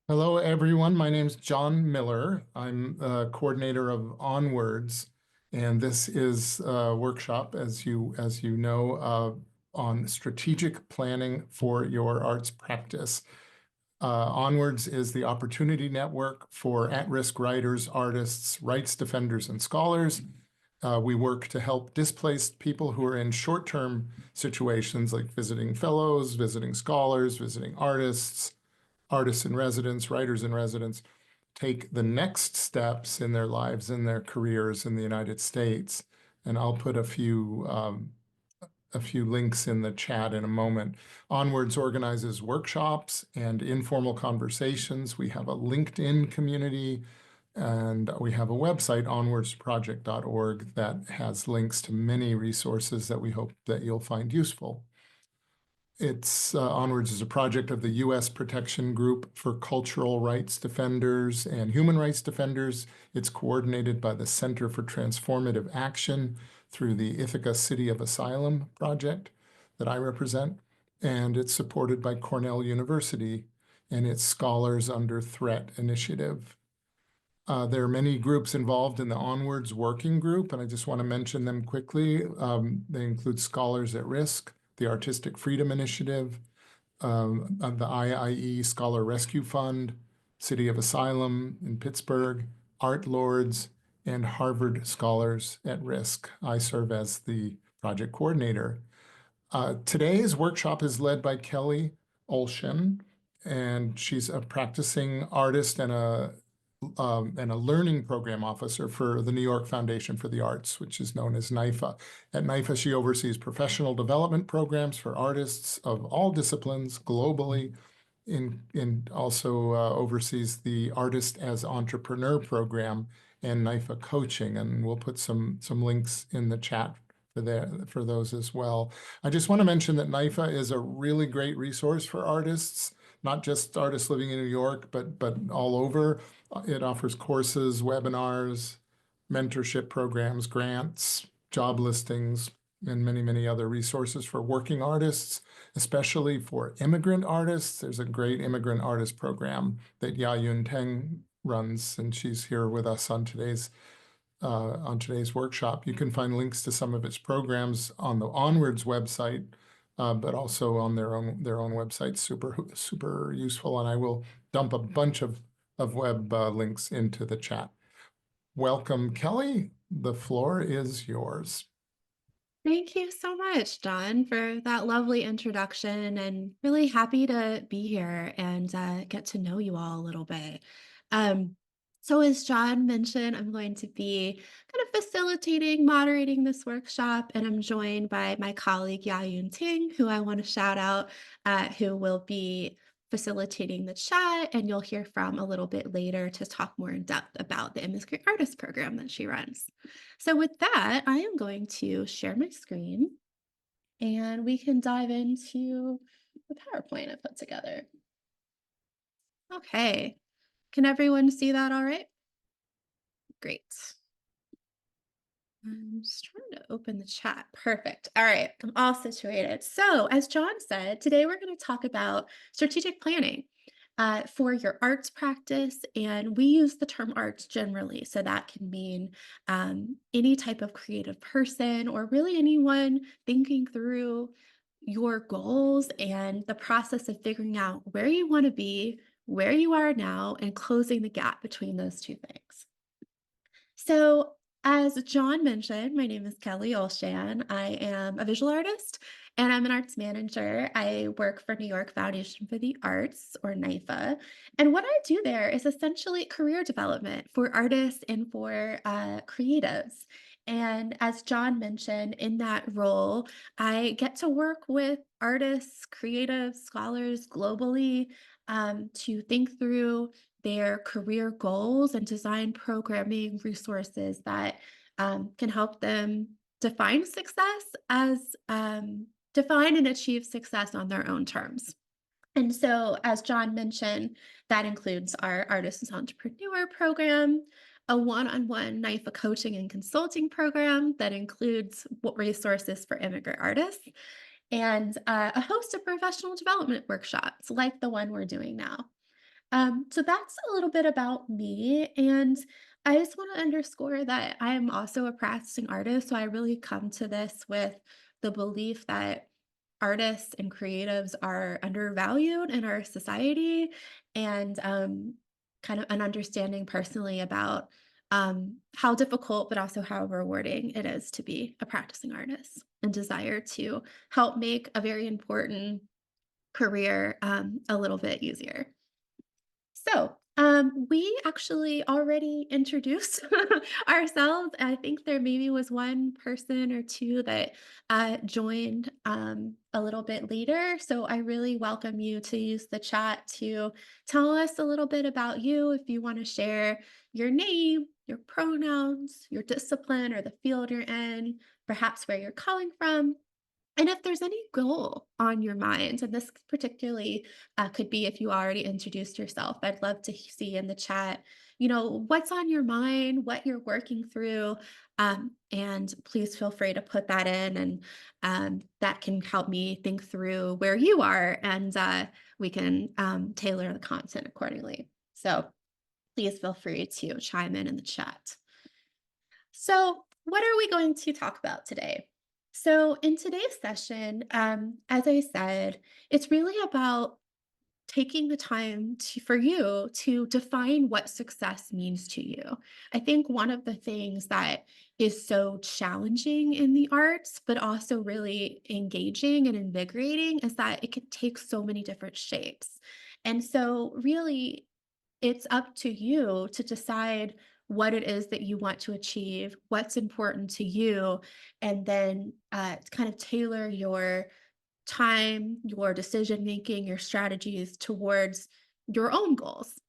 Hello, everyone. My name is John Miller. I'm coordinator of Onwards, and this is a workshop, as you know, on strategic planning for your arts practice. Onwards is the opportunity network for at-risk writers, artists, rights defenders, and scholars. We work to help displaced people who are in short-term situations like visiting fellows, visiting scholars, visiting artists in residence, writers in residence, take the next steps in their lives, in their careers in the United States. And I'll put a few links in the chat in a moment. Onwards organizes workshops and informal conversations. We have a LinkedIn community, and we have a website, onwardsproject.org, that has links to many resources that we hope that you'll find useful. Onwards is a project of the U.S. Protection Group for Cultural Rights Defenders and Human Rights Defenders. It's coordinated by the Center for Transformative Action through the Ithaca City of Asylum project that I represent, and it's supported by Cornell University and its Scholars Under Threat initiative. There are many groups involved in the Onwards Working Group, and I just want to mention them quickly. They include Scholars at Risk, the Artistic Freedom Initiative, the IIE Scholar Rescue Fund, City of Asylum in Pittsburgh, Art Lords, and Harvard Scholars at Risk. I serve as the project coordinator. Today's workshop is led by Kelly Olshan, and she's a practicing artist and a learning program officer for the New York Foundation for the Arts, which is known as NYFA. At NYFA, she oversees professional development programs for artists of all disciplines globally, and also oversees the Artist as Entrepreneur program and NYFA Coaching. And we'll put some links in the chat for those as well. I just want to mention that NYFA is a really great resource for artists, not just artists living in New York, but all over. It offers courses, webinars, mentorship programs, grants, job listings, and many, many other resources for working artists, especially for immigrant artists. There's a great immigrant artist program that Ya-Yun Teng runs, and she's here with us on today's workshop. You can find links to some of its programs on the Onwards website, but also on their own website. Super useful, and I will dump a bunch of web links into the chat. Welcome, Kelly. The floor is yours. Thank you so much, John, for that lovely introduction, and really happy to be here and get to know you all a little bit. Um, so as John mentioned, I'm going to be kind of facilitating, moderating this workshop, and I'm joined by my colleague Ya-Yun Ting, who I want to shout out, who will be facilitating the chat, and you'll hear from a little bit later to talk more in depth about the Immigrant Artist program that she runs. So with that, I am going to share my screen and we can dive into the PowerPoint I put together. Okay, can everyone see that all right? Great. I'm just trying to open the chat. Perfect. All right, I'm all situated. So as John said, today we're going to talk about strategic planning for your arts practice. And we use the term arts generally. So that can mean any type of creative person or really anyone thinking through your goals and the process of figuring out where you want to be, where you are now, and closing the gap between those two things. So, as John mentioned, my name is Kelly Olshan. I am a visual artist and I'm an arts manager. I work for New York Foundation for the Arts, or NYFA. And what I do there is essentially career development for artists and for creatives. And as John mentioned, in that role, I get to work with artists, creatives, scholars globally to think through their career goals and design programming resources that can help them define success as define and achieve success on their own terms. And so, as John mentioned, that includes our Artist as Entrepreneur program, a one-on-one NYFA coaching and consulting program that includes resources for immigrant artists, and a host of professional development workshops like the one we're doing now. So that's a little bit about me. And I just want to underscore that I am also a practicing artist. So I really come to this with the belief that artists and creatives are undervalued in our society, and kind of an understanding personally about how difficult, but also how rewarding it is to be a practicing artist and desire to help make a very important career a little bit easier. So, we actually already introduced ourselves. I think there maybe was one person or two that joined a little bit later. So, I really welcome you to use the chat to tell us a little bit about you. If you want to share your name, your pronouns, your discipline, or the field you're in, perhaps where you're calling from, and if there's any goal on your mind, and this particularly could be if you already introduced yourself, I'd love to see in the chat, what's on your mind, what you're working through. And please feel free to put that in, and that can help me think through where you are, and we can tailor the content accordingly. So please feel free to chime in the chat. So, what are we going to talk about today? So, in today's session, as I said, it's really about taking the time for you to define what success means to you. I think one of the things that is so challenging in the arts, but also really engaging and invigorating, is that it can take so many different shapes. And so, really, it's up to you to decide what it is that you want to achieve, what's important to you, and then kind of tailor your time, your decision making, your strategies towards your own goals.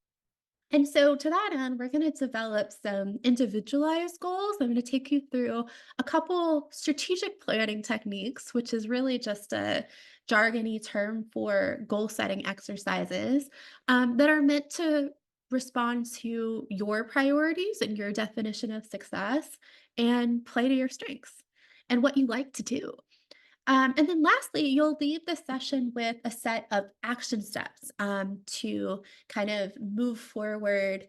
And so, to that end, we're going to develop some individualized goals. I'm going to take you through a couple strategic planning techniques, which is really just a jargony term for goal setting exercises that are meant to respond to your priorities and your definition of success, and play to your strengths and what you like to do. And then lastly, you'll leave the session with a set of action steps to kind of move forward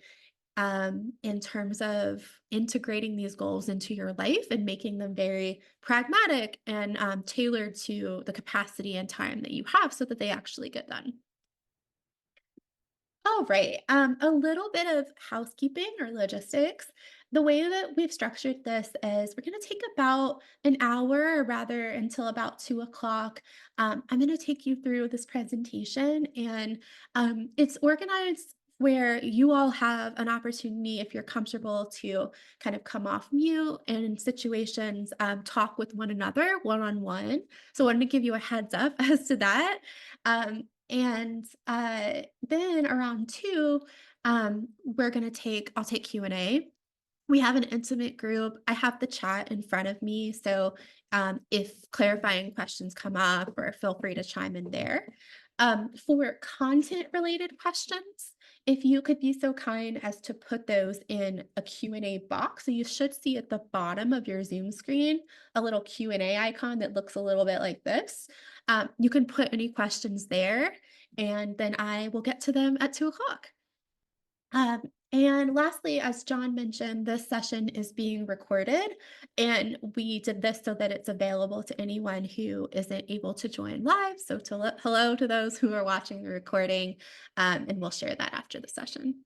in terms of integrating these goals into your life and making them very pragmatic and tailored to the capacity and time that you have so that they actually get done. All right. A little bit of housekeeping or logistics. The way that we've structured this is we're going to take about an hour, or rather until about 2 o'clock. I'm going to take you through this presentation, and it's organized where you all have an opportunity, if you're comfortable, to kind of come off mute and in situations talk with one another one on one. So I wanted to give you a heads up as to that. And then around 2, I'll take Q&A. We have an intimate group. I have the chat in front of me, so if clarifying questions come up, or feel free to chime in there. For content-related questions, if you could be so kind as to put those in a Q&A box. So you should see at the bottom of your Zoom screen a little Q&A icon that looks a little bit like this. You can put any questions there, and then I will get to them at 2 o'clock. And lastly, as John mentioned, this session is being recorded, and we did this so that it's available to anyone who isn't able to join live. So, hello to those who are watching the recording, and we'll share that after the session.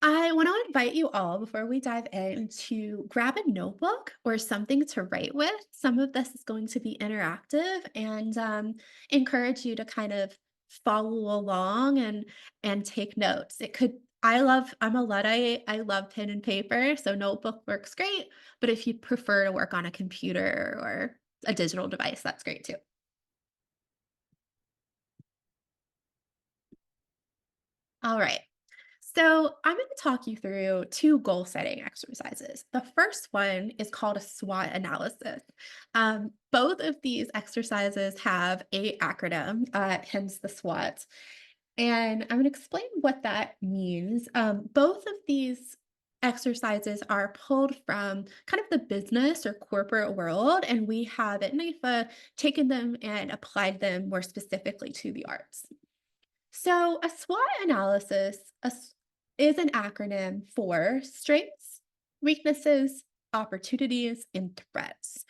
I want to invite you all, before we dive in, to grab a notebook or something to write with. Some of this is going to be interactive, and encourage you to kind of follow along and take notes. It could I'm a Luddite. I love pen and paper, so notebook works great. But if you prefer to work on a computer or a digital device, that's great too. All right. So, I'm going to talk you through two goal setting exercises. The first one is called a SWOT analysis. Both of these exercises have a acronym, hence the SWOT. And I'm going to explain what that means. Both of these exercises are pulled from kind of the business or corporate world, and we have at NYFA taken them and applied them more specifically to the arts. So, a SWOT analysis is an acronym for strengths, weaknesses, opportunities, and threats.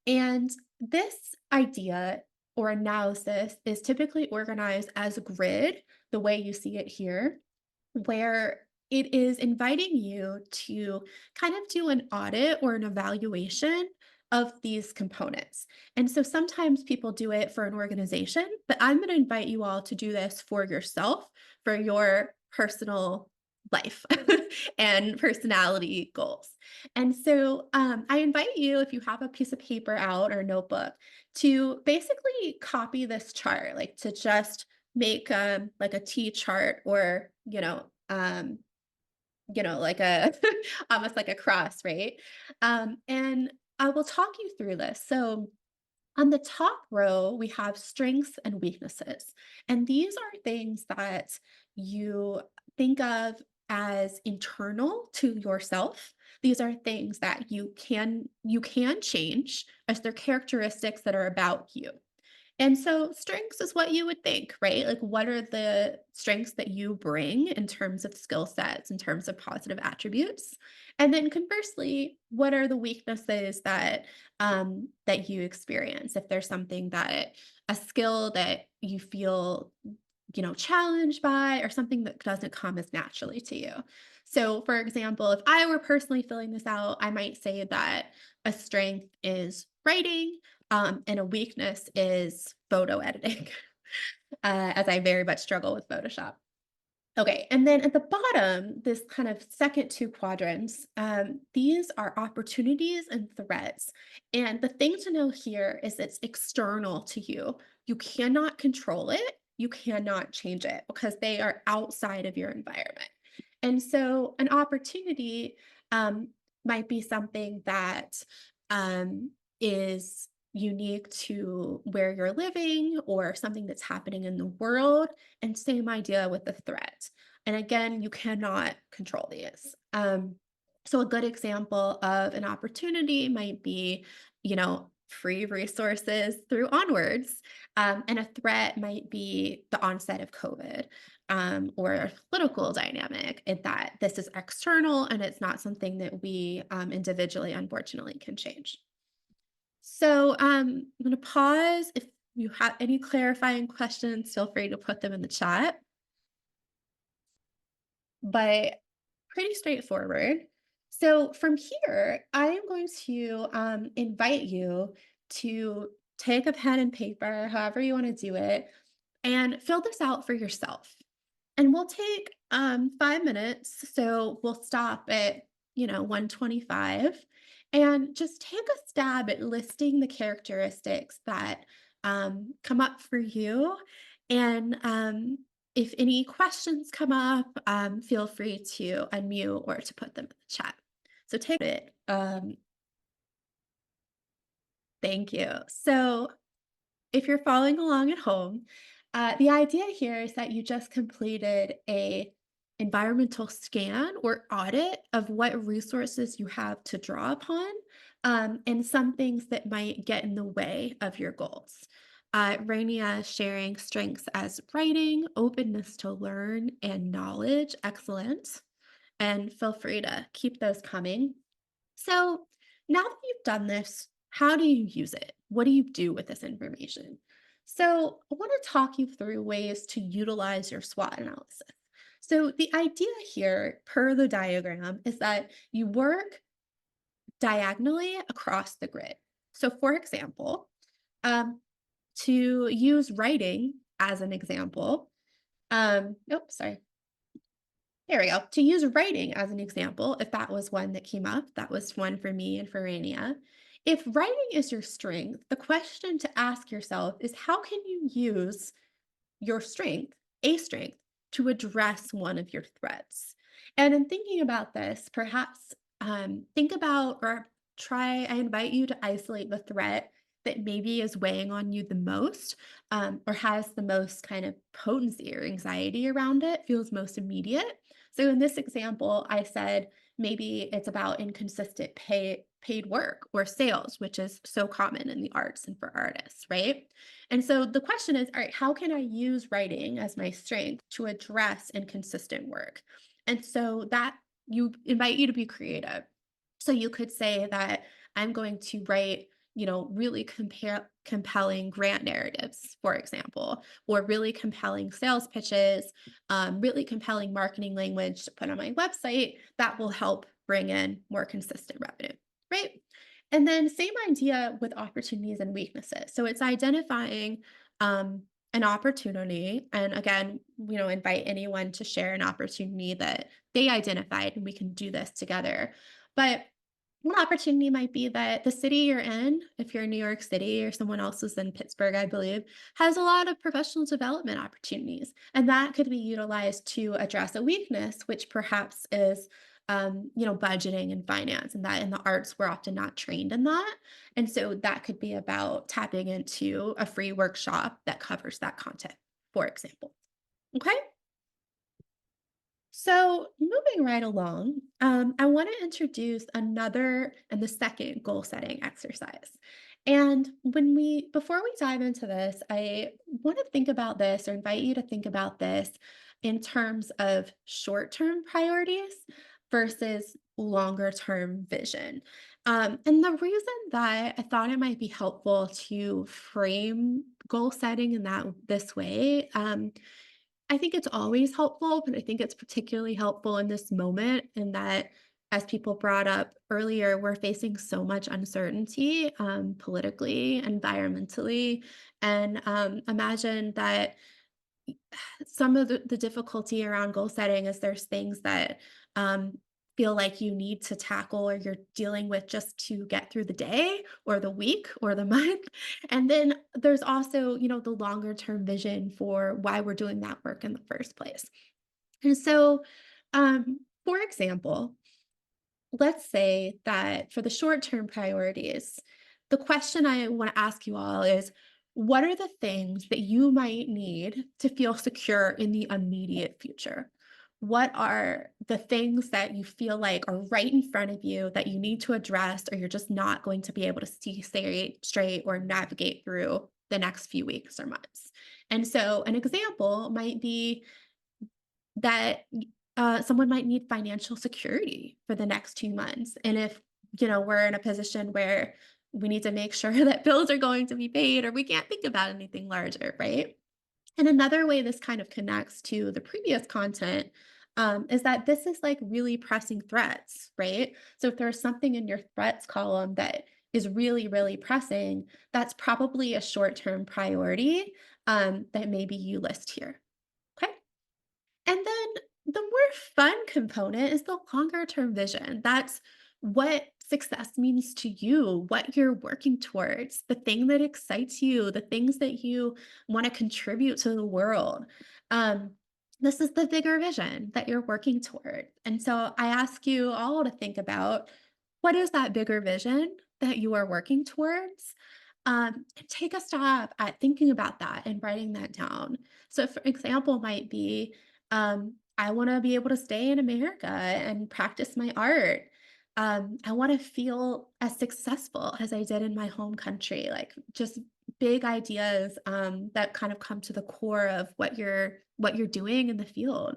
And this idea or analysis is typically organized as a grid, the way you see it here, where it is inviting you to kind of do an audit or an evaluation of these components. And so sometimes people do it for an organization, but I'm going to invite you all to do this for yourself, for your personal life and personality goals. And so I invite you, if you have a piece of paper out or notebook, to basically copy this chart, like to just make like a T chart or, like a almost like a cross, right? And I will talk you through this. So on the top row, we have strengths and weaknesses. And these are things that you think of as internal to yourself. These are things that you can change as they're characteristics that are about you. And so strengths is what you would think, right? Like, what are the strengths that you bring in terms of skill sets, in terms of positive attributes? And then conversely, what are the weaknesses that you experience? If there's something that a skill that you feel, challenged by, or something that doesn't come as naturally to you. So, for example, if I were personally filling this out, I might say that a strength is writing, and a weakness is photo editing, as I very much struggle with Photoshop. Okay, and then at the bottom, this kind of second two quadrants, these are opportunities and threats. And the thing to know here is it's external to you. You cannot control it, you cannot change it because they are outside of your environment. And so an opportunity might be something that is unique to where you're living or something that's happening in the world. And same idea with the threat. And again, you cannot control these. So a good example of an opportunity might be, free resources through onwards. And a threat might be the onset of COVID, or a political dynamic, in that this is external and it's not something that we individually, unfortunately, can change. So I'm going to pause. If you have any clarifying questions, feel free to put them in the chat. But pretty straightforward. So from here, I am going to invite you to take a pen and paper, however you want to do it, and fill this out for yourself. And we'll take 5 minutes. So we'll stop at, 125 and just take a stab at listing the characteristics that come up for you. And if any questions come up, feel free to unmute or to put them in the chat. So take it. Thank you. So if you're following along at home, the idea here is that you just completed a environmental scan or audit of what resources you have to draw upon, and some things that might get in the way of your goals. Rainia sharing strengths as writing, openness to learn, and knowledge. Excellent. And feel free to keep those coming. So now that you've done this, how do you use it? What do you do with this information? So I want to talk you through ways to utilize your SWOT analysis. So the idea here, per the diagram, is that you work diagonally across the grid. So for example, to use writing as an example, sorry. There we go. To use writing as an example, if that was one that came up, that was one for me and for Rania. If writing is your strength, the question to ask yourself is, how can you use your strength, a strength, to address one of your threats? And in thinking about this, perhaps think about, or I invite you to isolate the threat that maybe is weighing on you the most, or has the most kind of potency or anxiety around it, feels most immediate. So in this example, I said maybe it's about inconsistent paid work or sales, which is so common in the arts and for artists, right? And so the question is, all right, how can I use writing as my strength to address inconsistent work? And so that you invite you to be creative. So you could say that I'm going to write, really compelling grant narratives, for example, or really compelling sales pitches, really compelling marketing language to put on my website that will help bring in more consistent revenue, right? And then same idea with opportunities and weaknesses. So it's identifying an opportunity, and again, invite anyone to share an opportunity that they identified, and we can do this together. But one opportunity might be that the city you're in, if you're in New York City or someone else is in Pittsburgh, I believe, has a lot of professional development opportunities. And that could be utilized to address a weakness, which perhaps is, budgeting and finance. And that in the arts, we're often not trained in that. And so that could be about tapping into a free workshop that covers that content, for example. Okay. So, moving right along, I want to introduce another and the second goal setting exercise. And before we dive into this, I want to think about this or invite you to think about this in terms of short term priorities versus longer term vision. And the reason that I thought it might be helpful to frame goal setting in this way, I think it's always helpful, but I think it's particularly helpful in this moment in that, as people brought up earlier, we're facing so much uncertainty politically, environmentally. And imagine that some of the difficulty around goal setting is there's things that feel like you need to tackle or you're dealing with just to get through the day or the week or the month. And then there's also, the longer term vision for why we're doing that work in the first place. And so, for example, let's say that for the short term priorities, the question I want to ask you all is, what are the things that you might need to feel secure in the immediate future? What are the things that you feel like are right in front of you that you need to address, or you're just not going to be able to see straight or navigate through the next few weeks or months? And so, an example might be that someone might need financial security for the next 2 months. And if, we're in a position where we need to make sure that bills are going to be paid, or we can't think about anything larger, right? And another way this kind of connects to the previous content is that this is like really pressing threats, right? So if there's something in your threats column that is really, really pressing, that's probably a short term priority that maybe you list here. Okay. And then the more fun component is the longer term vision. That's what success means to you, what you're working towards, the thing that excites you, the things that you want to contribute to the world. Um, this is the bigger vision that you're working toward. And so I ask you all to think about, what is that bigger vision that you are working towards? And take a stop at thinking about that and writing that down. So, for example, might be, I want to be able to stay in America and practice my art. I want to feel as successful as I did in my home country, like just big ideas that kind of come to the core of what you're doing in the field.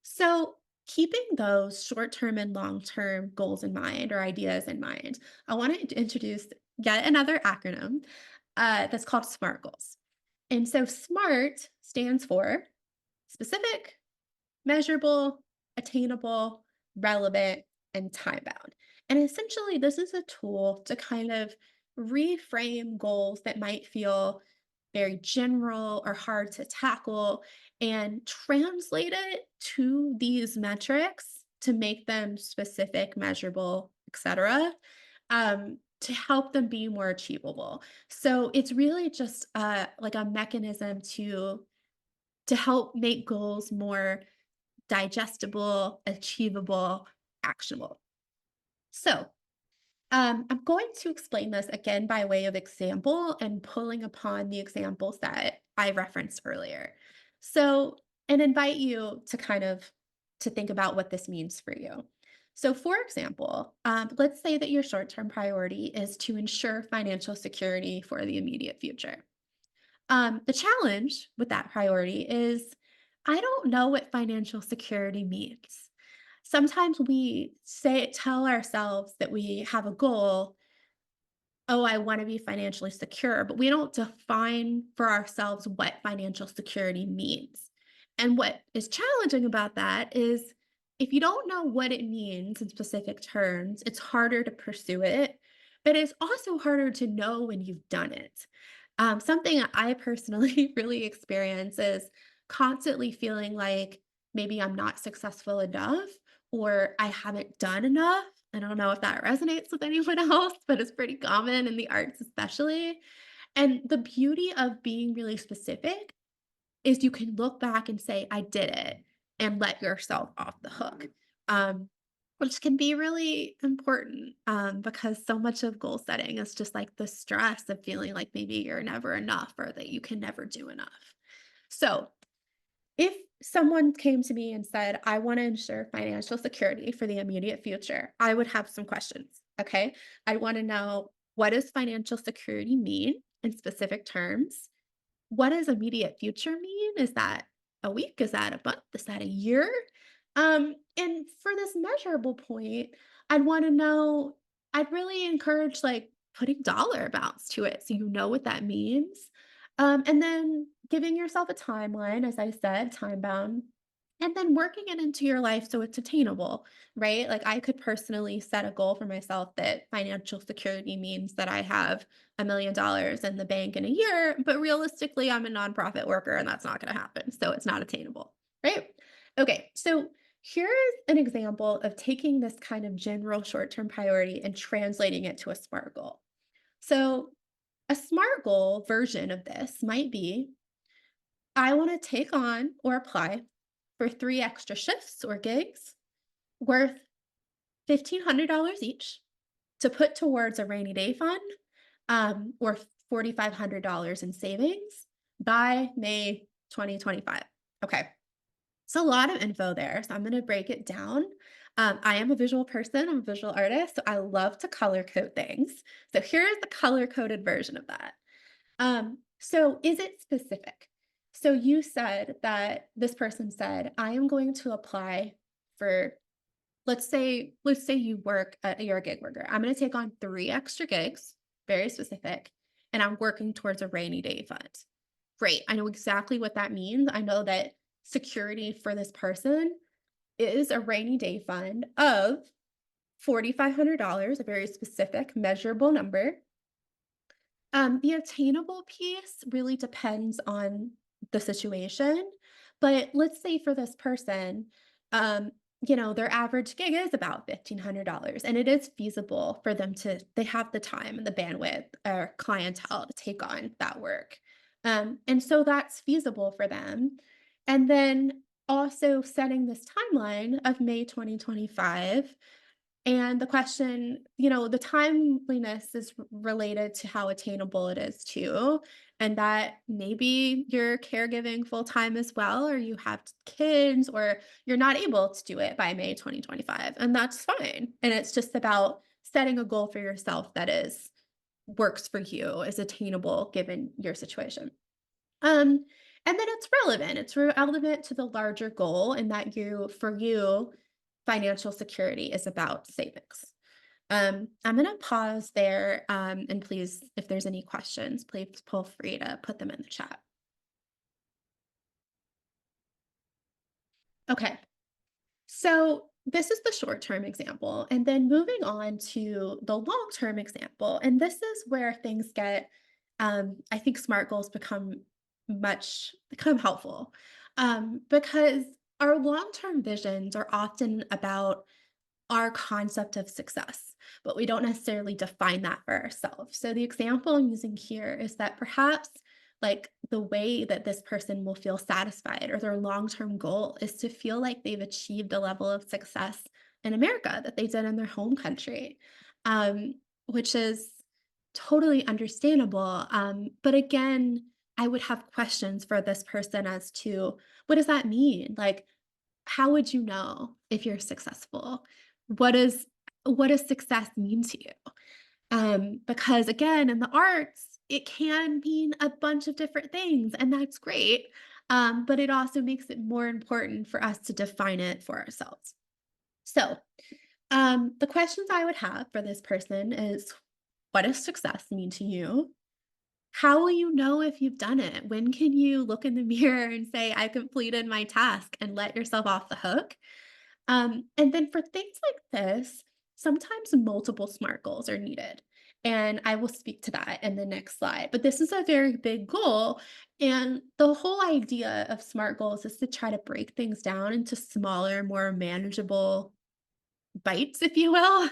So, keeping those short-term and long-term goals in mind or ideas in mind, I want to introduce yet another acronym that's called SMART goals. And so, SMART stands for specific, measurable, attainable, relevant, and time bound. And essentially, this is a tool to kind of reframe goals that might feel very general or hard to tackle and translate it to these metrics to make them specific, measurable, etc. To help them be more achievable. So it's really just like a mechanism to help make goals more digestible, achievable, actionable. So, I'm going to explain this again by way of example and pulling upon the examples that I referenced earlier. So, and invite you to kind of to think about what this means for you. So, for example, let's say that your short term priority is to ensure financial security for the immediate future. The challenge with that priority is I don't know what financial security means. Sometimes we tell ourselves that we have a goal. Oh, I want to be financially secure, but we don't define for ourselves what financial security means. And what is challenging about that is if you don't know what it means in specific terms, it's harder to pursue it, but it's also harder to know when you've done it. Something I personally really experience is constantly feeling like maybe I'm not successful enough or I haven't done enough. I don't know if that resonates with anyone else, but it's pretty common in the arts, especially. And the beauty of being really specific is you can look back and say, I did it, and let yourself off the hook, which can be really important because so much of goal setting is just like the stress of feeling like maybe you're never enough or that you can never do enough. So, if someone came to me and said, I want to ensure financial security for the immediate future, I would have some questions. Okay. I want to know, what does financial security mean in specific terms? What does immediate future mean? Is that a week? Is that a month? Is that a year? And for this measurable point, I'd want to know, I'd really encourage like putting dollar amounts to it so you know what that means. And then giving yourself a timeline, as I said, time bound, and then working it into your life so it's attainable, right? Like I could personally set a goal for myself that financial security means that I have $1 million in the bank in a year, but realistically, I'm a nonprofit worker and that's not going to happen. So it's not attainable, right? Okay, so here is an example of taking this kind of general short term priority and translating it to a SMART goal. So, a SMART goal version of this might be I want to take on or apply for 3 extra shifts or gigs worth $1,500 each to put towards a rainy day fund or $4,500 in savings by May 2025. Okay. It's a lot of info there. So I'm going to break it down. I am a visual person, I'm a visual artist. So I love to color code things. So here is the color coded version of that. So is it specific? So you said that this person said, I am going to apply for, let's say you're a gig worker. I'm going to take on 3 extra gigs, very specific, and I'm working towards a rainy day fund. Great. I know exactly what that means. I know that security for this person is a rainy day fund of $4,500, a very specific, measurable number. The attainable piece really depends on the situation, but let's say for this person, um, their average gig is about $1,500, and it is feasible for them they have the time and the bandwidth or clientele to take on that work. And so that's feasible for them. And then also setting this timeline of May 2025, and the question, the timeliness is related to how attainable it is too. And that maybe you're caregiving full time as well, or you have kids, or you're not able to do it by May 2025. And that's fine. And it's just about setting a goal for yourself that works for you, is attainable given your situation. Um, and then it's relevant. It's relevant to the larger goal, and that for you, financial security is about savings. I'm going to pause there. And please, if there's any questions, please feel free to put them in the chat. Okay. So this is the short term example. And then moving on to the long term example. And this is where things get, I think SMART goals become helpful because our long term visions are often about our concept of success, but we don't necessarily define that for ourselves. So the example I'm using here is that perhaps like the way that this person will feel satisfied or their long-term goal is to feel like they've achieved a level of success in America that they did in their home country, which is totally understandable. But again, I would have questions for this person as to what does that mean? Like, how would you know if you're successful? what is what does success mean to you? Because again, in the arts, it can mean a bunch of different things, and that's great. But it also makes it more important for us to define it for ourselves. So, the questions I would have for this person is, what does success mean to you? How will you know if you've done it? When can you look in the mirror and say, I completed my task and let yourself off the hook? And then for things like this, sometimes multiple SMART goals are needed. And I will speak to that in the next slide. But this is a very big goal. And the whole idea of SMART goals is to try to break things down into smaller, more manageable bites, if you will.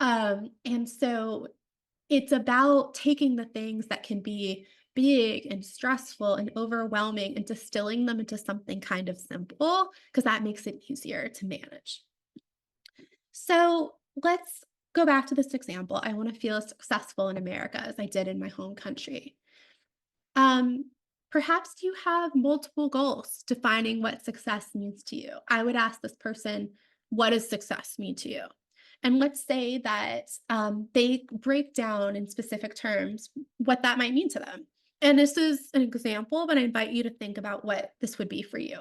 And so it's about taking the things that can be big and stressful and overwhelming and distilling them into something kind of simple because that makes it easier to manage. So let's go back to this example. I want to feel as successful in America as I did in my home country. Um, Perhaps you have multiple goals defining what success means to you. I would ask this person, what does success mean to you? And let's say that they break down in specific terms what that might mean to them. And this is an example, but I invite you to think about what this would be for you.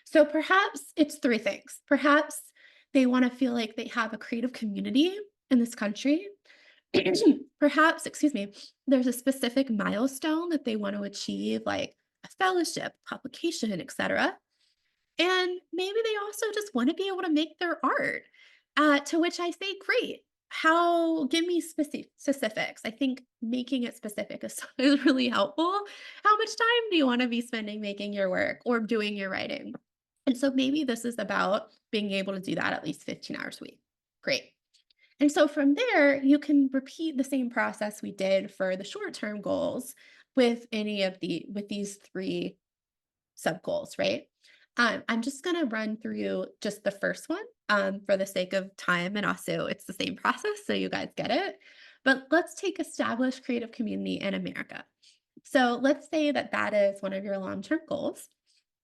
So perhaps it's three things. Perhaps they want to feel like they have a creative community in this country. Perhaps, excuse me, there's a specific milestone that they want to achieve, like a fellowship, publication, etc. And maybe they also just want to be able to make their art. To which I say, great. How, give me specifics. I think making it specific is, is really helpful. How much time do you want to be spending making your work or doing your writing? And so maybe this is about being able to do that at least 15 hours a week. Great. And so from there, you can repeat the same process we did for the short-term goals with any of with these three sub goals, right? I'm just going to run through just the first one for the sake of time, and also it's the same process, so you guys get it. But let's take establish creative community in America. So let's say that that is one of your long-term goals.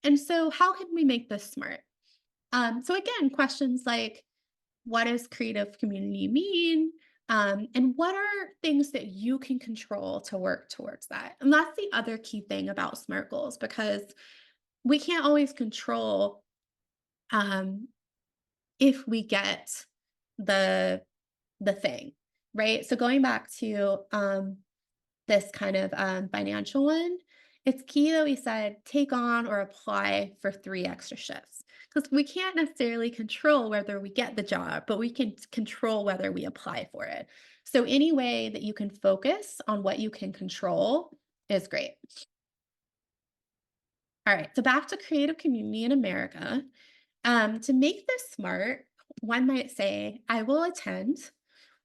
And so, how can we make this smart? So again, questions like, what does creative community mean? And what are things that you can control to work towards that? And that's the other key thing about SMART goals because we can't always control um, if we get the the thing, right? So going back to this kind of financial one, it's key that we said take on or apply for 3 extra shifts because we can't necessarily control whether we get the job, but we can control whether we apply for it. So, any way that you can focus on what you can control is great. All right, so back to creative community in America. To make this smart, one might say, I will attend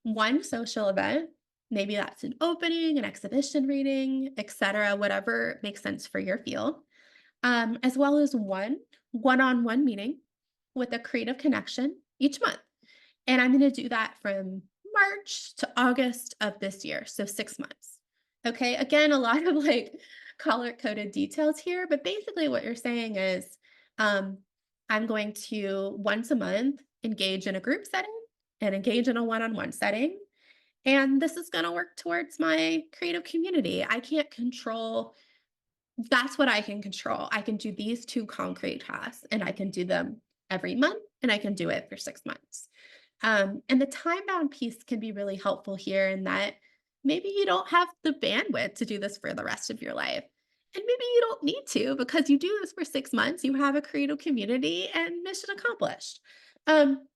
one social event. Maybe that's an opening, an exhibition reading, etc., whatever makes sense for your field, as well as one-on-one meeting with a creative connection each month. And I'm going to do that from March to August of this year, so 6 months. Okay, again, a lot of like color coded details here, but basically what you're saying is um, I'm going to once a month engage in a group setting and engage in a one on one setting. And this is going to work towards my creative community. I can't control, that's what I can control. I can do these two concrete tasks and I can do them every month and I can do it for 6 months. And the time bound piece can be really helpful here in that maybe you don't have the bandwidth to do this for the rest of your life. And maybe you don't need to because you do this for 6 months, you have a creative community and mission accomplished. Um,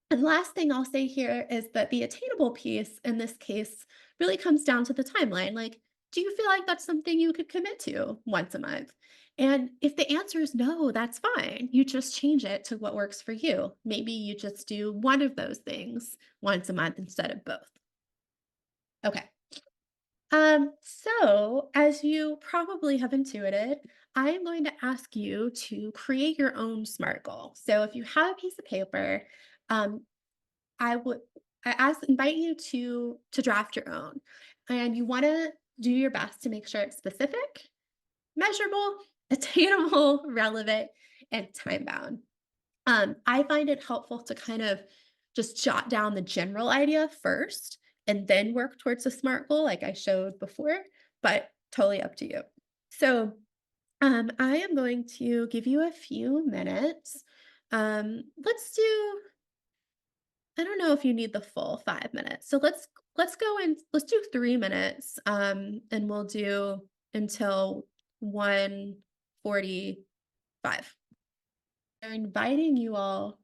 and last thing I'll say here is that the attainable piece in this case really comes down to the timeline. Like, do you feel like that's something you could commit to once a month? And if the answer is no, that's fine. You just change it to what works for you. Maybe you just do one of those things once a month instead of both. Okay. So as you probably have intuited, I am going to ask you to create your own SMART goal. So if you have a piece of paper, um, I would invite you to draft your own. And you want to do your best to make sure it's specific, measurable, attainable, relevant, and time bound. I find it helpful to kind of just jot down the general idea first and then work towards a SMART goal like I showed before, but totally up to you. So I am going to give you a few minutes. Let's do, I don't know if you need the full 5 minutes. So let's go and let's do 3 minutes. And we'll do until 1:45. We're inviting you all.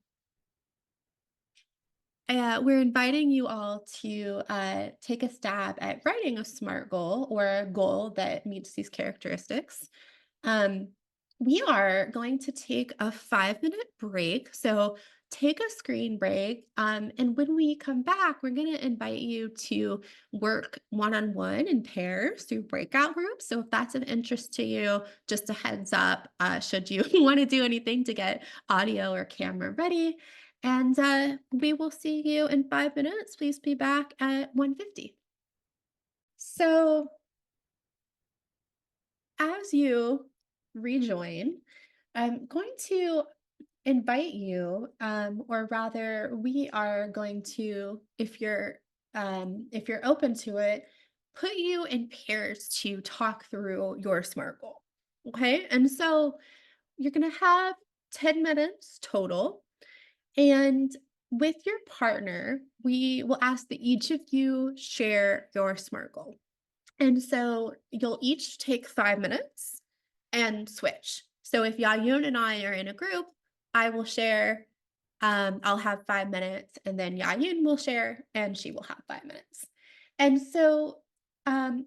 We're inviting you all to take a stab at writing a SMART goal or a goal that meets these characteristics. Um, we are going to take a 5 minute break. So take a screen break. And when we come back, we're going to invite you to work one on one in pairs through breakout groups. So if that's of interest to you, just a heads up, should you want to do anything to get audio or camera ready. And we will see you in 5 minutes. Please be back at 1:50. So as you rejoin, I'm going to invite you, or rather, we are going to, if you're open to it, put you in pairs to talk through your SMART goal. Okay, and so you're going to have 10 minutes total, and with your partner, we will ask that each of you share your SMART goal. And so you'll each take 5 minutes and switch. So if Yayun and I are in a group, I will share, I'll have 5 minutes, and then Yayun will share, and she will have 5 minutes. And so um,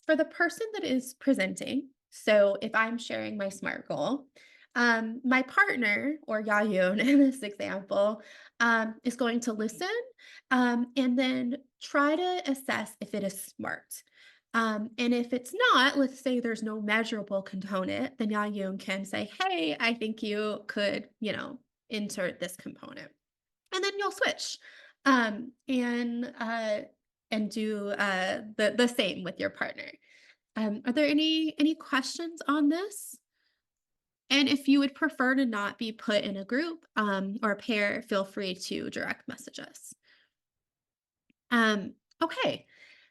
for the person that is presenting, so if I'm sharing my SMART goal, my partner or Yayun in this example is going to listen and then try to assess if it is SMART. And if it's not, let's say there's no measurable component, then Yayun can say, hey, I think you could, insert this component. And then you'll switch and do the same with your partner. Are there any questions on this? And if you would prefer to not be put in a group or a pair, feel free to direct message us. Okay,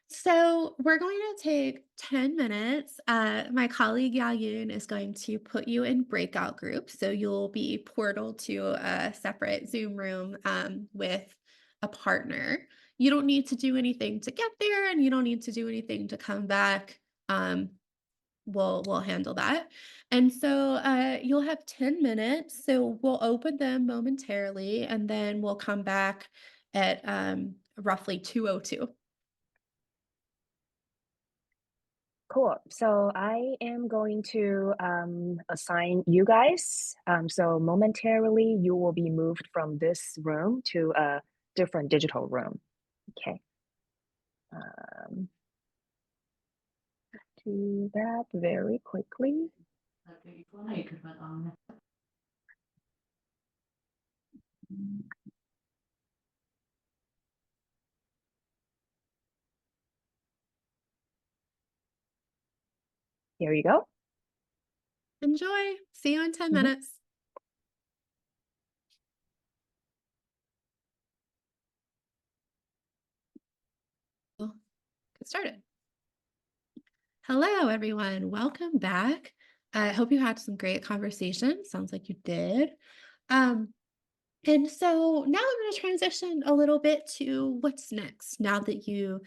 so we're going to take 10 minutes. My colleague Yayun is going to put you in breakout groups. So you'll be portaled to a separate Zoom room with a partner. You don't need to do anything to get there, and you don't need to do anything to come back. We'll handle that. And so you'll have 10 minutes. So we'll open them momentarily, and then we'll come back at roughly 2:02. Cool. So I am going to assign you guys. So momentarily, you will be moved from this room to a different digital room. Okay. Do that very quickly. Here you go. Enjoy. See you in 10 Mhm. minutes. We'll get started. Hello, everyone. Welcome back. I hope you had some great conversation. Sounds like you did. And so now I'm going to transition a little bit to what's next. Now that you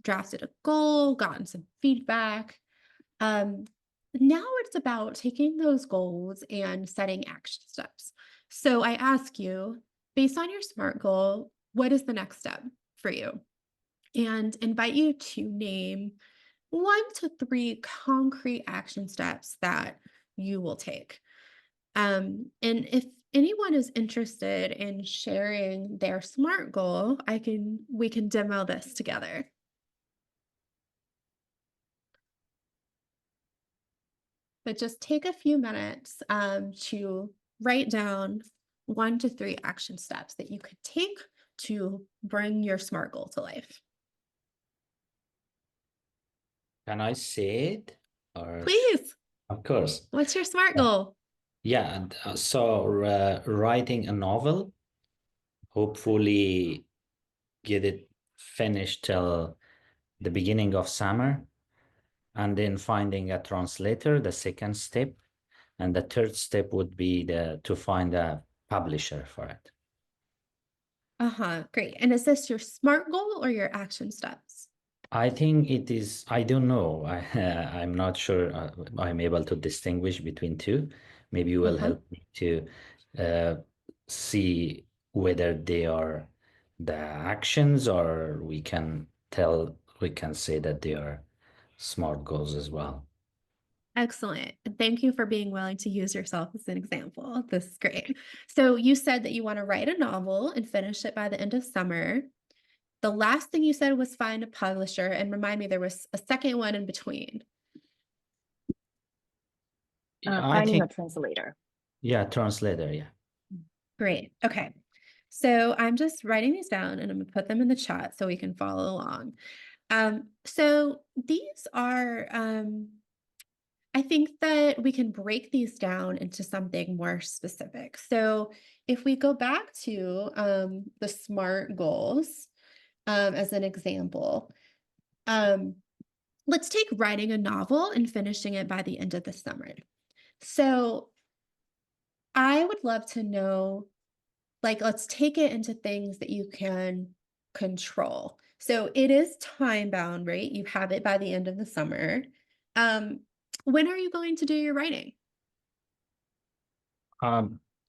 drafted a goal, gotten some feedback, um, now it's about taking those goals and setting action steps. So I ask you, based on your SMART goal, what is the next step for you? And invite you to name 1 to 3 concrete action steps that you will take. And if anyone is interested in sharing their SMART goal, we can demo this together. But just take a few minutes to write down 1 to 3 action steps that you could take to bring your SMART goal to life. Can I say it? Or Please. of course. What's your SMART goal? Yeah. So writing a novel hopefully get it finished till the beginning of summer, and then finding a translator, the second step. And the third step would be to find a publisher for it. Great. And is this your SMART goal or your action steps? I think it is, I don't know. I'm not sure I'm able to distinguish between two. Maybe you will help me to see whether they are the actions, or we can say that they are SMART goals as well. Excellent. Thank you for being willing to use yourself as an example. This is great. So you said that you want to write a novel and finish it by the end of summer. The last thing you said was find a publisher, and remind me, there was a second one in between. I Finding a think, translator. yeah, translator, yeah. Great. Okay. So I'm just writing these down and I'm going to put them in the chat so we can follow along. So these are, I think that we can break these down into something more specific. So if we go back to the SMART goals as an example, let's take writing a novel and finishing it by the end of the summer. So I would love to know, like, let's take it into things that you can control. So it is time bound, right? You have it by the end of the summer. When are you going to do your writing?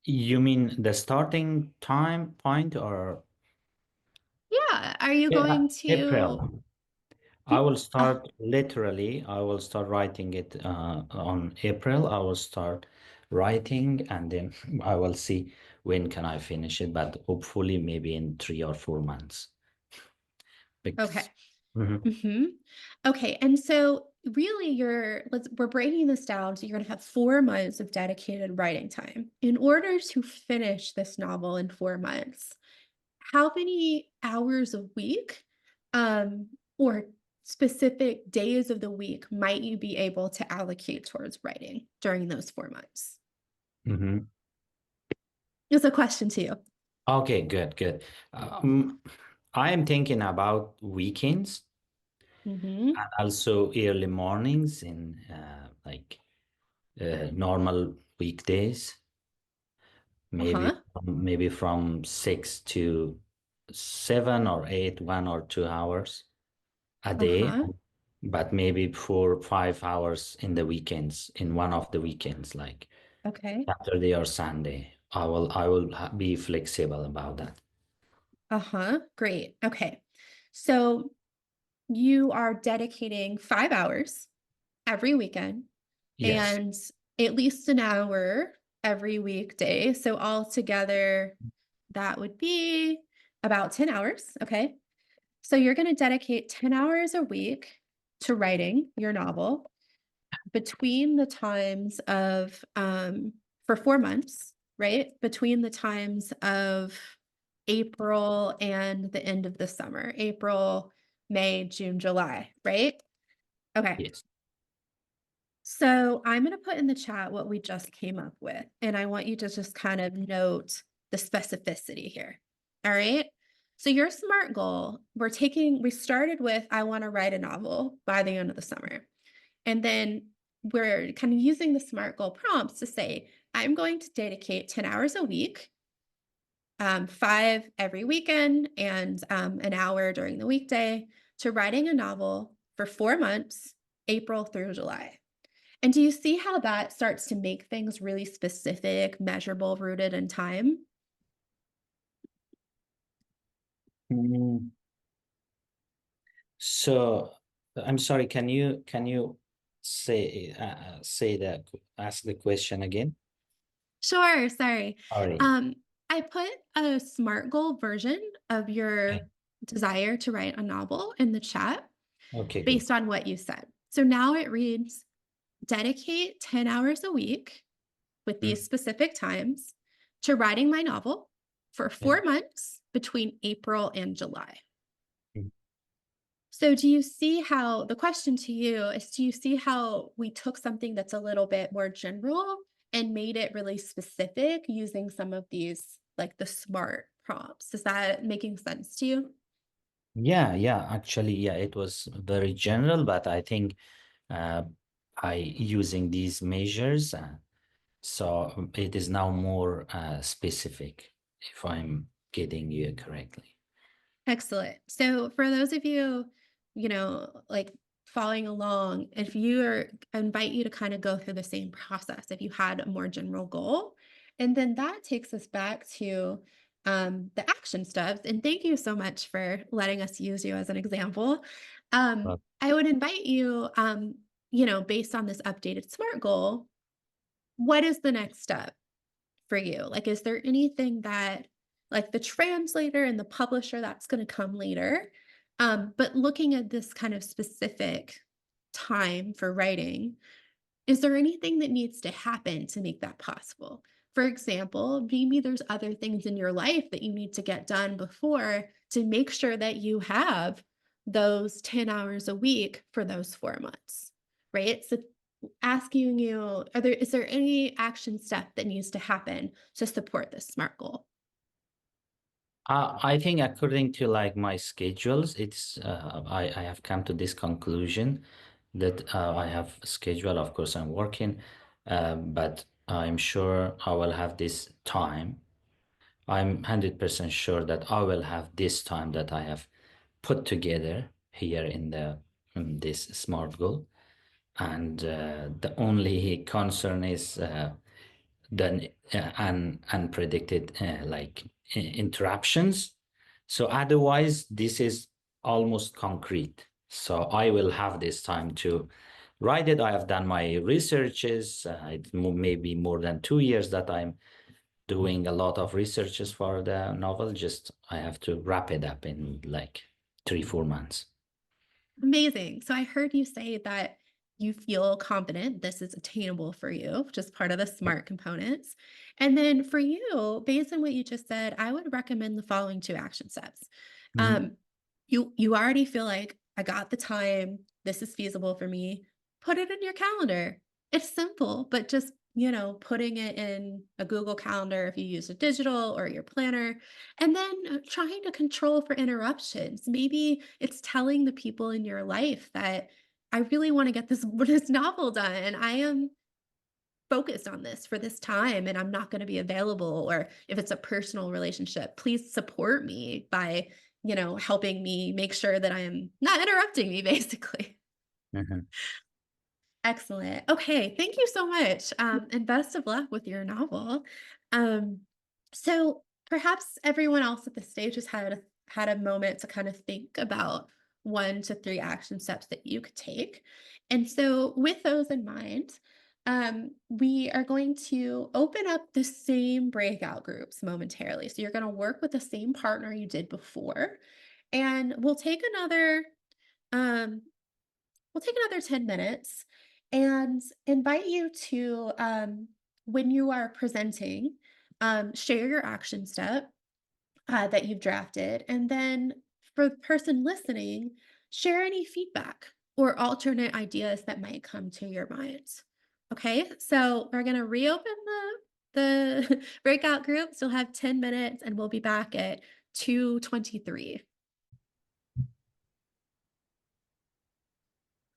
You mean the starting time point, or? Yeah. Are you Yeah, going to? April. I will Uh, start literally, I will start writing it on April. I will start writing, and then I will see when can I finish it, but hopefully maybe in 3 or 4 months. okay. Mhm. Okay. And so really we're breaking this down. So you're going to have 4 months of dedicated writing time. In order to finish this novel in 4 months, how many hours a week or specific days of the week might you be able to allocate towards writing during those 4 months? Mhm. It's a question to you. Okay, good. I am thinking about weekends Mm-hmm. and also early mornings in like normal weekdays. Uh-huh. Maybe from 6 to 7 or 8, 1 or 2 hours a day, Uh-huh. but maybe 4 or 5 hours in the weekends, in one of the weekends, like Okay. Saturday or Sunday. I will be flexible about that. Uh-huh. Great. Okay. So you are dedicating 5 hours every weekend Yes. and at least an hour every weekday. So altogether, that would be about 10 hours. Okay. So you're going to dedicate 10 hours a week to writing your novel between the times of, for 4 months, right? Between the times of April and the end of the summer, April, May, June, July, right? Okay. Yes. So I'm going to put in the chat what we just came up with, and I want you to just kind of note the specificity here. All right. So your SMART goal, we started with, I want to write a novel by the end of the summer. And then we're kind of using the SMART goal prompts to say, I'm going to dedicate 10 hours a week, 5 every weekend, and an hour during the weekday to writing a novel for 4 months, April through July. And do you see how that starts to make things really specific, measurable, rooted in time? Mm, So I'm sorry, can you ask the question again? Sure, sorry. Sorry. Um, I put a SMART goal version of Okay. your desire to write a novel in the chat Okay, good. based on what you said. So now it reads, dedicate 10 hours a week with Mm, these specific times to writing my novel for yeah. 4 months between April and July. Mm. So do you see how the question to you is, do you see how we took something that's a little bit more general and made it really specific using some of these, like the SMART prompts. Is that making sense to you? Yeah, actually, yeah, it was very general, but I think I using these measures, so it is now more specific, if I'm getting you correctly. Excellent. So for those of you, like following along, I invite you to kind of go through the same process if you had a more general goal. And then that takes us back to the action steps. And thank you so much for letting us use you as an example. Well, I would invite you, based on this updated SMART goal, what is the next step for you? Like, is there anything that, like the translator and the publisher, that's going to come later? But looking at this kind of specific time for writing, is there anything that needs to happen to make that possible? For example, maybe there's other things in your life that you need to get done before to make sure that you have those 10 hours a week for those 4 months, right? So asking you, is there any action step that needs to happen to support this SMART goal? I think according to like my schedules, I have come to this conclusion that I have schedule. Of course, I'm working, but I'm sure I will have this time. I'm 100% sure that I will have this time that I have put together here in this SMART goal. And the only concern is the unpredicted interruptions. So otherwise, this is almost concrete. So I will have this time to write it. I have done my researches. It may be more than 2 years that I'm doing a lot of researches for the novel. Just I have to wrap it up in like 3-4 months. Amazing. So I heard you say that you feel confident this is attainable for you, which is part of the SMART components. And then for you, based on what you just said, I would recommend the following 2 action steps. Mhm. You already feel like I got the time, this is feasible for me. Put it in your calendar. It's simple, but just, putting it in a Google Calendar if you use a digital or your planner, and then trying to control for interruptions. Maybe it's telling the people in your life that I really want to get this this novel done. I am focused on this for this time and I'm not going to be available. Or if it's a personal relationship, please support me by, helping me make sure that I am not interrupting me, basically. Mhm. Excellent. Okay, thank you so much, and best of luck with your novel. Um, so perhaps everyone else at the stage has had a moment to kind of think about 1 to 3 action steps that you could take. And so with those in mind, we are going to open up the same breakout groups momentarily. So you're going to work with the same partner you did before, and um, we'll take another 10 minutes and invite you to, when you are presenting, share your action step that you've drafted. And then for the person listening, share any feedback or alternate ideas that might come to your mind. Okay, so we're going to reopen the breakout groups. You'll have 10 minutes and we'll be back at 2:23.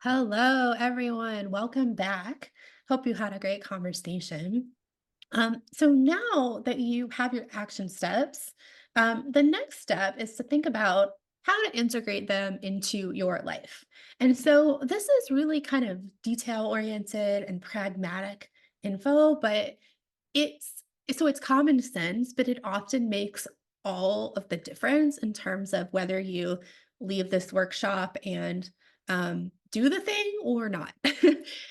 Hello, everyone. Welcome back. Hope you had a great conversation. So now that you have your action steps, the next step is to think about how to integrate them into your life. And so this is really kind of detail oriented and pragmatic info, but it's it's common sense, but it often makes all of the difference in terms of whether you leave this workshop and do the thing or not.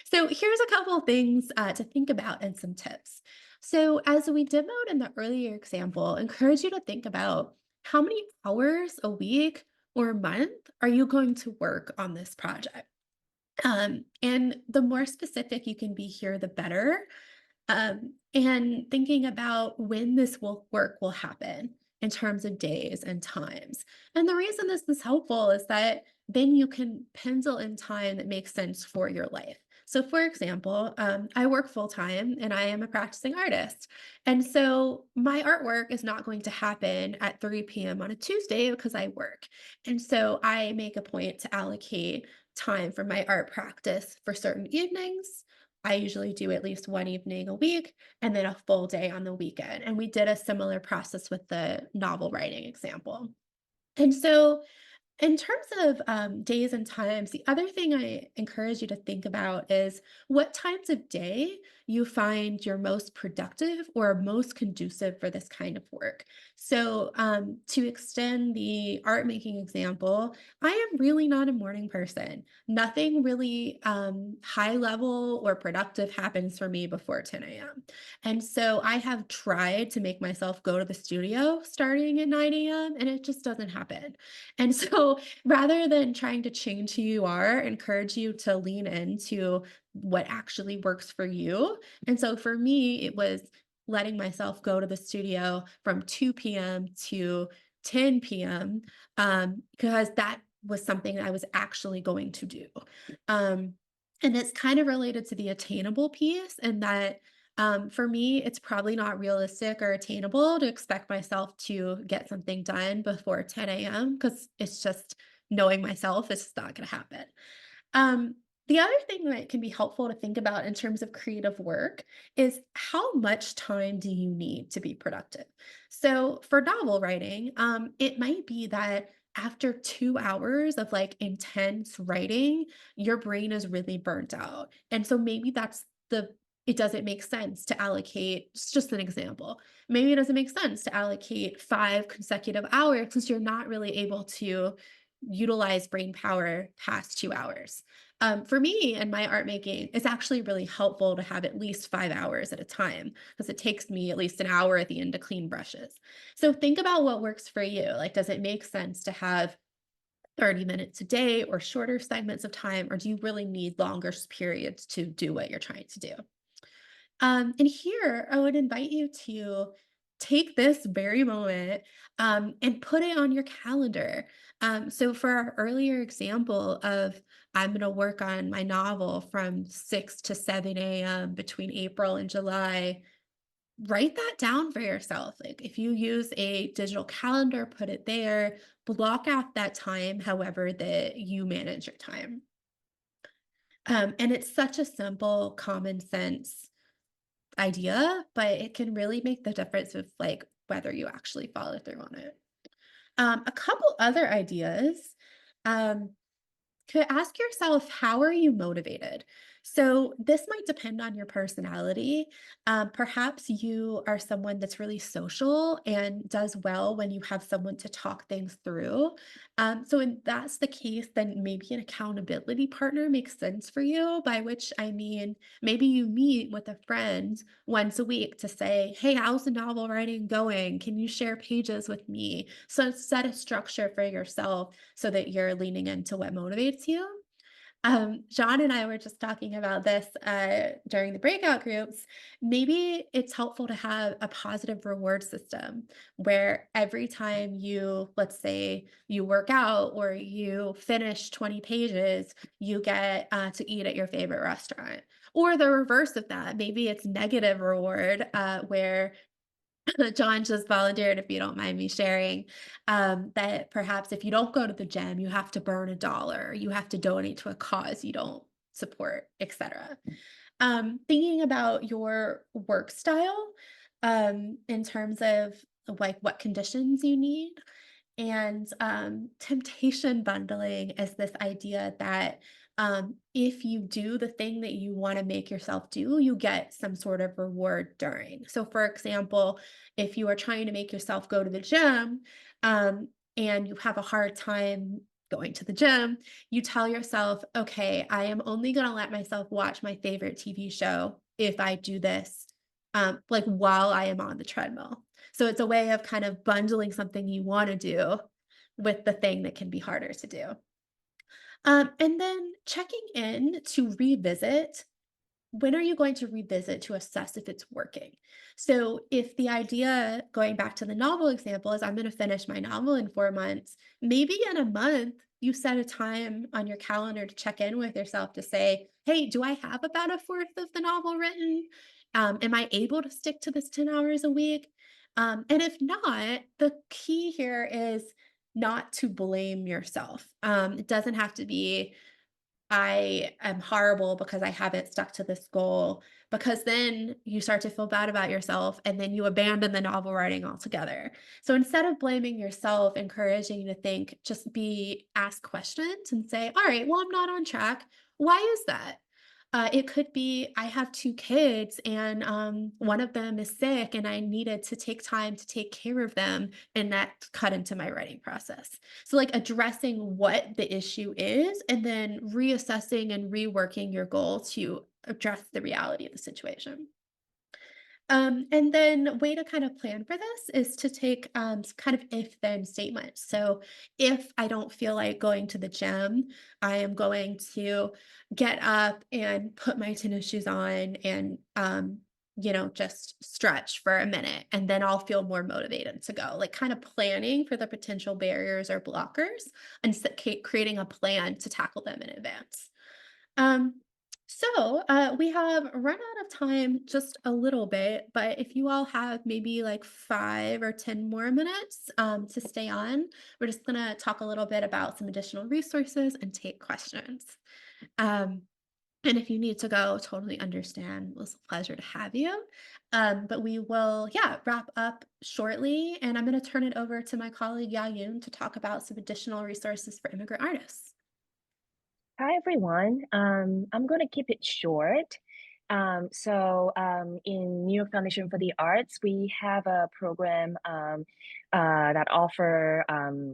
So here's a couple of things to think about and some tips. So as we demoed in the earlier example, encourage you to think about how many hours a week or a month are you going to work on this project? And the more specific you can be here, the better. And thinking about when this work will happen in terms of days and times. And the reason this is helpful is that then you can pencil in time that makes sense for your life. So for example, I work full time and I am a practicing artist. And so my artwork is not going to happen at 3 p.m. on a Tuesday because I work. And so I make a point to allocate time for my art practice for certain evenings. I usually do at least one evening a week and then a full day on the weekend. And we did a similar process with the novel writing example. And so in terms of days and times, the other thing I encourage you to think about is what times of day you find you're most productive or most conducive for this kind of work. So, to extend the art making example, I am really not a morning person. Nothing really high level or productive happens for me before 10 a.m. And so I have tried to make myself go to the studio starting at 9 a.m., and it just doesn't happen. And so rather than trying to change who you are, encourage you to lean into what actually works for you. And so for me, it was letting myself go to the studio from 2 p.m. to 10 p.m. Because that was something I was actually going to do. Um, and it's kind of related to the attainable piece, and that for me, it's probably not realistic or attainable to expect myself to get something done before 10 a.m. because it's just knowing myself, it's just not going to happen. Um, the other thing that can be helpful to think about in terms of creative work is how much time do you need to be productive? So for novel writing, it might be that after 2 hours of like intense writing, your brain is really burnt out. And so maybe it doesn't make sense to allocate, it's just an example. Maybe it doesn't make sense to allocate 5 consecutive hours because you're not really able to utilize brain power past 2 hours. For me and my art making, it's actually really helpful to have at least 5 hours at a time because it takes me at least an hour at the end to clean brushes. So think about what works for you. Like, does it make sense to have 30 minutes a day or shorter segments of time, or do you really need longer periods to do what you're trying to do? And here, I would invite you to take this very moment and put it on your calendar. So, for our earlier example of I'm going to work on my novel from 6 to 7 a.m. between April and July, write that down for yourself. Like, if you use a digital calendar, put it there, block out that time however that you manage your time. And it's such a simple, common sense idea, but it can really make the difference with like whether you actually follow through on it. A couple other ideas. Um, could ask yourself, how are you motivated? So this might depend on your personality. Perhaps you are someone that's really social and does well when you have someone to talk things through. So if that's the case, then maybe an accountability partner makes sense for you, by which I mean maybe you meet with a friend once a week to say, hey, how's the novel writing going? Can you share pages with me? So set a structure for yourself so that you're leaning into what motivates you. John and I were just talking about this during the breakout groups. Maybe it's helpful to have a positive reward system where every time you, let's say, you work out or you finish 20 pages, you get to eat at your favorite restaurant. Or the reverse of that, maybe it's negative reward where John just volunteered, if you don't mind me sharing, that perhaps if you don't go to the gym, you have to burn $1, you have to donate to a cause you don't support, etc. Thinking about your work style in terms of like what conditions you need. And temptation bundling is this idea that if you do the thing that you want to make yourself do, you get some sort of reward during. So, for example, if you are trying to make yourself go to the gym um, and you have a hard time going to the gym, you tell yourself, okay, I am only going to let myself watch my favorite TV show if I do this, like while I am on the treadmill. So it's a way of kind of bundling something you want to do with the thing that can be harder to do. And then checking in to revisit, when are you going to revisit to assess if it's working? So if the idea, going back to the novel example, is I'm going to finish my novel in 4 months, maybe in a month, you set a time on your calendar to check in with yourself to say, hey, do I have about a fourth of the novel written? Am I able to stick to this 10 hours a week? And if not, the key here is not to blame yourself. It doesn't have to be, I am horrible because I haven't stuck to this goal, because then you start to feel bad about yourself and then you abandon the novel writing altogether. So instead of blaming yourself, encouraging you to think, just ask questions and say, all right, well, I'm not on track. Why is that? It could be I have two kids and one of them is sick and I needed to take time to take care of them, and that cut into my writing process. So, like addressing what the issue is and then reassessing and reworking your goal to address the reality of the situation. And then way to kind of plan for this is to take kind of if then statements. So if I don't feel like going to the gym, I am going to get up and put my tennis shoes on and just stretch for a minute, and then I'll feel more motivated to go. Like kind of planning for the potential barriers or blockers and creating a plan to tackle them in advance. Um, we have run out of time just a little bit, but if you all have maybe like 5 or 10 more minutes to stay on, we're just going to talk a little bit about some additional resources and take questions. Um, and if you need to go, totally understand. It was a pleasure to have you. But we will, yeah, wrap up shortly. And I'm going to turn it over to my colleague Yayun to talk about some additional resources for immigrant artists. Hi, everyone. I'm going to keep it short. In New York Foundation for the Arts, we have a program that offer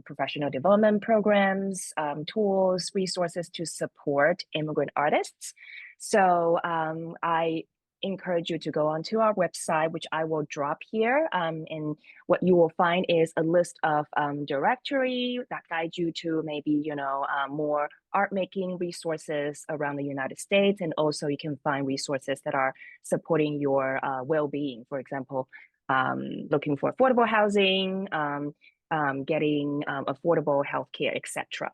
professional development programs, tools, resources to support immigrant artists. I encourage you to go onto our website, which I will drop here. And what you will find is a list of directory that guide you to maybe, more art making resources around the United States. And also you can find resources that are supporting your well-being. For example, looking for affordable housing, getting affordable healthcare, etc.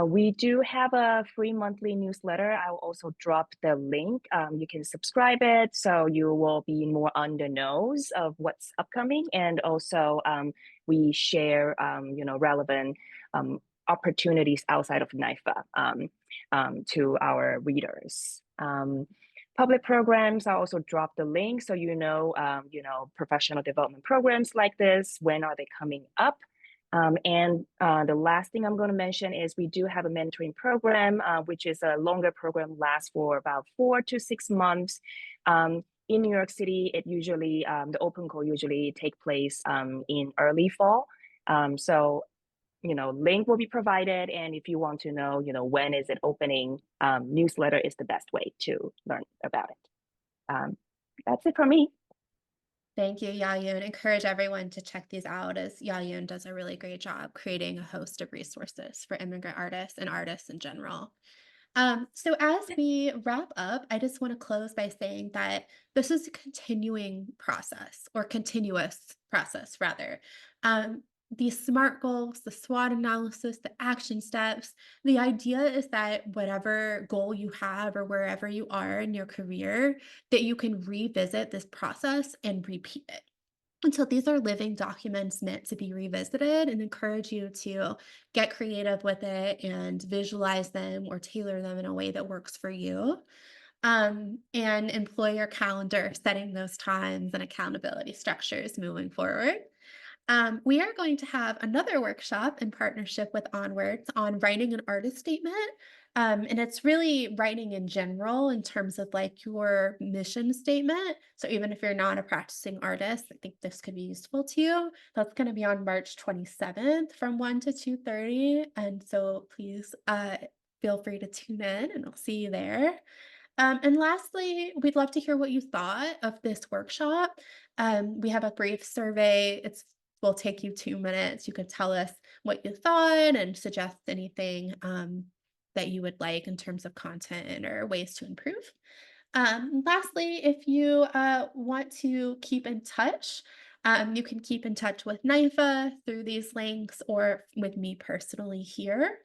We do have a free monthly newsletter. I will also drop the link. You can subscribe it so you will be more on the nose of what's upcoming. And also we share, relevant opportunities outside of NYFA to our readers. Public programs, I also drop the link so professional development programs like this, when are they coming up? The last thing I'm going to mention is we do have a mentoring program, which is a longer program, lasts for about 4 to 6 months. In New York City, it usually, the open call usually take place in early fall. Link will be provided. And if you want to know, when is it opening, newsletter is the best way to learn about it. That's it from me. Thank you, Yayun. Encourage everyone to check these out, as Yayun does a really great job creating a host of resources for immigrant artists and artists in general. So as we wrap up, I just want to close by saying that this is a continuous process rather. These SMART goals, the SWOT analysis, the action steps, the idea is that whatever goal you have or wherever you are in your career, that you can revisit this process and repeat it. And so these are living documents meant to be revisited, and encourage you to get creative with it and visualize them or tailor them in a way that works for you. And employ your calendar, setting those times and accountability structures moving forward. We are going to have another workshop in partnership with Onwards on writing an artist statement. And it's really writing in general in terms of like your mission statement. So even if you're not a practicing artist, I think this could be useful to you. That's going to be on March 27th from 1 to 2:30. And so please feel free to tune in, and I'll see you there. And lastly, we'd love to hear what you thought of this workshop. We have a brief survey. It will take you 2 minutes. You could tell us what you thought and suggest anything that you would like in terms of content or ways to improve. Lastly, if you want to keep in touch, you can keep in touch with NYFA through these links or with me personally here.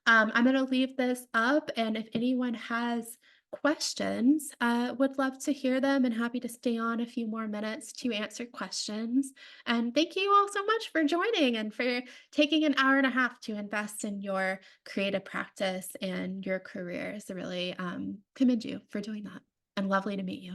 I'm going to leave this up, and if anyone has questions, would love to hear them and happy to stay on a few more minutes to answer questions. And thank you all so much for joining and for taking an hour and a half to invest in your creative practice and your careers. I really commend you for doing that, and lovely to meet you.